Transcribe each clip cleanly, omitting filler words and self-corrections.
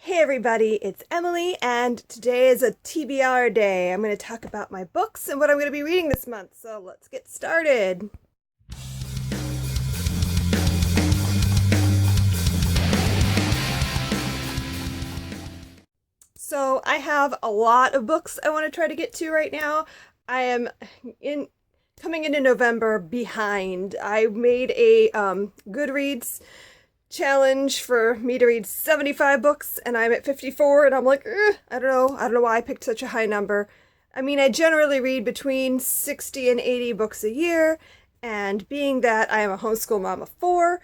Hey everybody, it's Emily, and today is a TBR day. I'm going to talk about my books and what I'm going to be reading this month, so let's get started. So I have a lot of books I want to try to get to right now. I am coming into November behind. I made a Goodreads challenge for me to read 75 books, and I'm at 54, and I'm like, I don't know why I picked such a high number. I mean, I generally read between 60 and 80 books a year, and being that I am a homeschool mom of 4,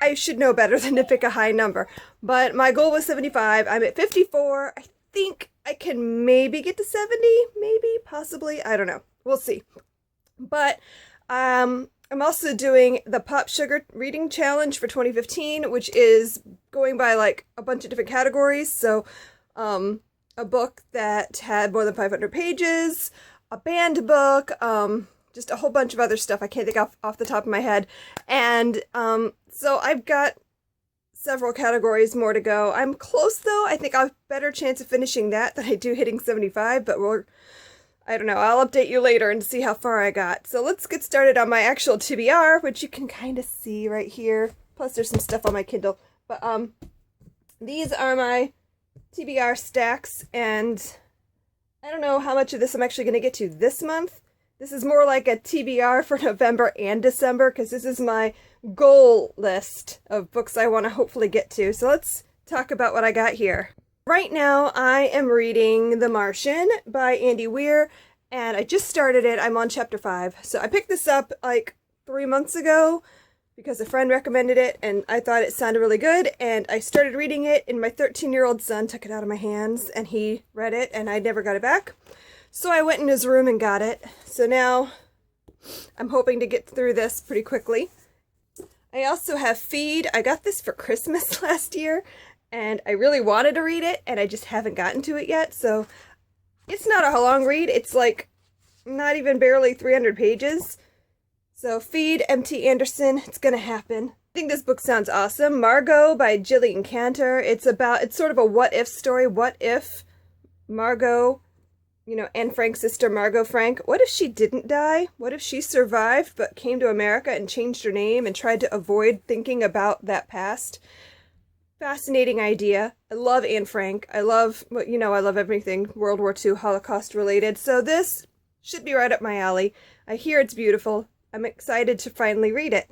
I should know better than to pick a high number. But my goal was 75. I'm at 54. I think I can maybe get to 70, maybe, possibly, I don't know. We'll see. But I'm also doing the Pop Sugar Reading Challenge for 2015, which is going by like a bunch of different categories. So a book that had more than 500 pages, a banned book, just a whole bunch of other stuff I can't think off the top of my head. And so I've got several categories more to go. I'm close though. I think I'll have a better chance of finishing that than I do hitting 75, but I don't know, I'll update you later and see how far I got. So let's get started on my actual TBR, which you can kind of see right here. Plus there's some stuff on my Kindle. But these are my TBR stacks, and I don't know how much of this I'm actually going to get to this month. This is more like a TBR for November and December, because this is my goal list of books I want to hopefully get to. So let's talk about what I got here. Right now, I am reading The Martian by Andy Weir, and I just started it. I'm on chapter 5. So I picked this up like 3 months ago because a friend recommended it, and I thought it sounded really good, and I started reading it, and my 13-year-old son took it out of my hands, and he read it, and I never got it back. So I went in his room and got it. So now I'm hoping to get through this pretty quickly. I also have Feed. I got this for Christmas last year, and I really wanted to read it, and I just haven't gotten to it yet, so it's not a long read. It's like not even barely 300 pages. So Feed, M.T. Anderson, it's gonna happen. I think this book sounds awesome. Margot by Gillian Cantor. It's sort of a what-if story. What if Margot, Anne Frank's sister Margot Frank, what if she didn't die? What if she survived but came to America and changed her name and tried to avoid thinking about that past? Fascinating idea. I love Anne Frank. I love everything World War II Holocaust related. So this should be right up my alley. I hear it's beautiful. I'm excited to finally read it.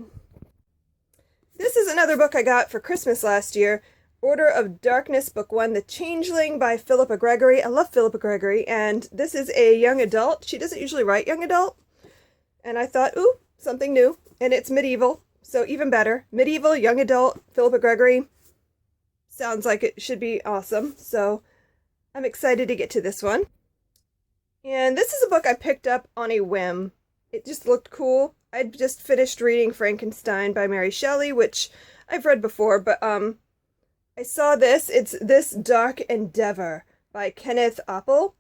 This is another book I got for Christmas last year. Order of Darkness, Book 1, The Changeling by Philippa Gregory. I love Philippa Gregory, and this is a young adult. She doesn't usually write young adult. And I thought, ooh, something new. And it's medieval, so even better. Medieval, young adult, Philippa Gregory. Sounds like it should be awesome, so I'm excited to get to this one. And this is a book I picked up on a whim. It just looked cool. I'd just finished reading Frankenstein by Mary Shelley, which I've read before, but I saw this. It's This Dark Endeavor by Kenneth Apple.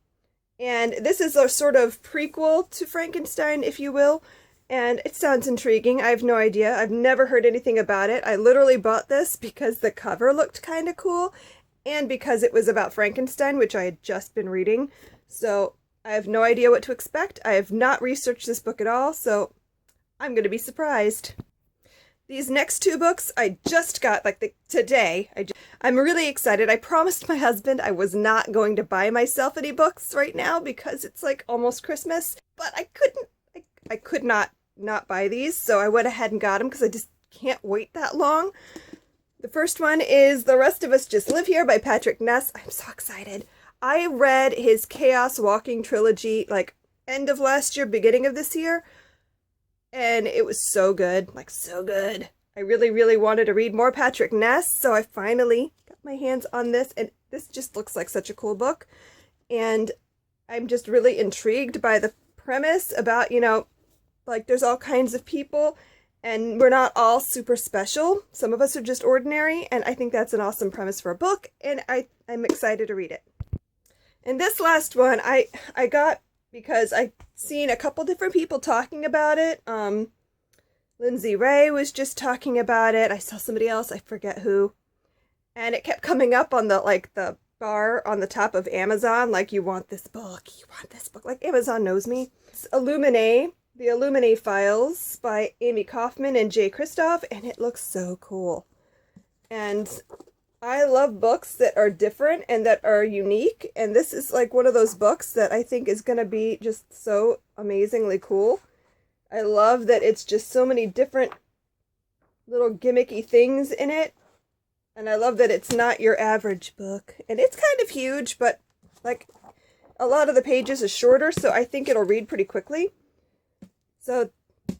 And this is a sort of prequel to Frankenstein, if you will. And it sounds intriguing. I have no idea. I've never heard anything about it. I literally bought this because the cover looked kind of cool, and because it was about Frankenstein, which I had just been reading. So I have no idea what to expect. I have not researched this book at all, so I'm going to be surprised. These next 2 books I just got today. I'm really excited. I promised my husband I was not going to buy myself any books right now because it's like almost Christmas, but I could not buy these, so I went ahead and got them because I just can't wait that long. The first one is The Rest of Us Just Live Here by Patrick Ness. I'm so excited. I read his Chaos Walking trilogy like end of last year, beginning of this year, and it was so good, so good. I really, really wanted to read more Patrick Ness, so I finally got my hands on this, and this just looks like such a cool book. And I'm just really intrigued by the premise about, there's all kinds of people, and we're not all super special. Some of us are just ordinary, and I think that's an awesome premise for a book, and I'm excited to read it. And this last one I got because I've seen a couple different people talking about it. Lindsay Ray was just talking about it. I saw somebody else, I forget who. and it kept coming up on the bar on the top of Amazon, like, you want this book, you want this book. Like, Amazon knows me. It's Illuminae, The Illuminae Files by Amy Kaufman and Jay Kristoff, and it looks so cool. And I love books that are different and that are unique, and this is like one of those books that I think is going to be just so amazingly cool. I love that it's just so many different little gimmicky things in it, and I love that it's not your average book. And it's kind of huge, but like a lot of the pages is shorter, so I think it'll read pretty quickly. So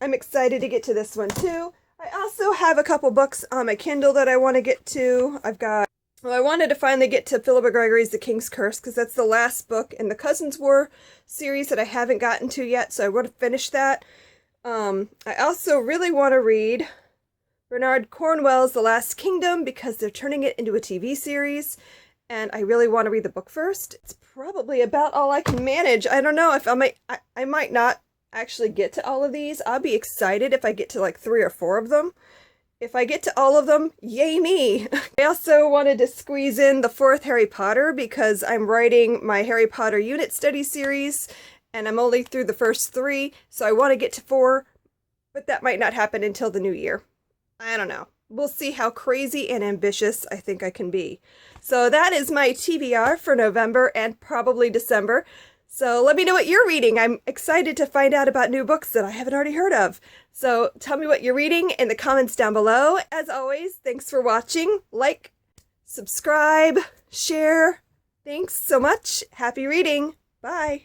I'm excited to get to this one too. I also have a couple books on my Kindle that I want to get to. I wanted to finally get to Philippa Gregory's The King's Curse, because that's the last book in the Cousins War series that I haven't gotten to yet, so I want to finish that. I also really want to read Bernard Cornwell's The Last Kingdom, because they're turning it into a TV series, and I really want to read the book first. It's probably about all I can manage. I don't know if I might not actually get to all of these. I'll be excited if I get to like 3 or 4 of them. If I get to all of them, yay me! I also wanted to squeeze in the 4th Harry Potter, because I'm writing my Harry Potter unit study series, and I'm only through the first 3, so I want to get to 4, but that might not happen until the new year. I don't know. We'll see how crazy and ambitious I think I can be. So that is my TBR for November and probably December. So let me know what you're reading. I'm excited to find out about new books that I haven't already heard of. So tell me what you're reading in the comments down below. As always, thanks for watching. Like, subscribe, share. Thanks so much. Happy reading. Bye.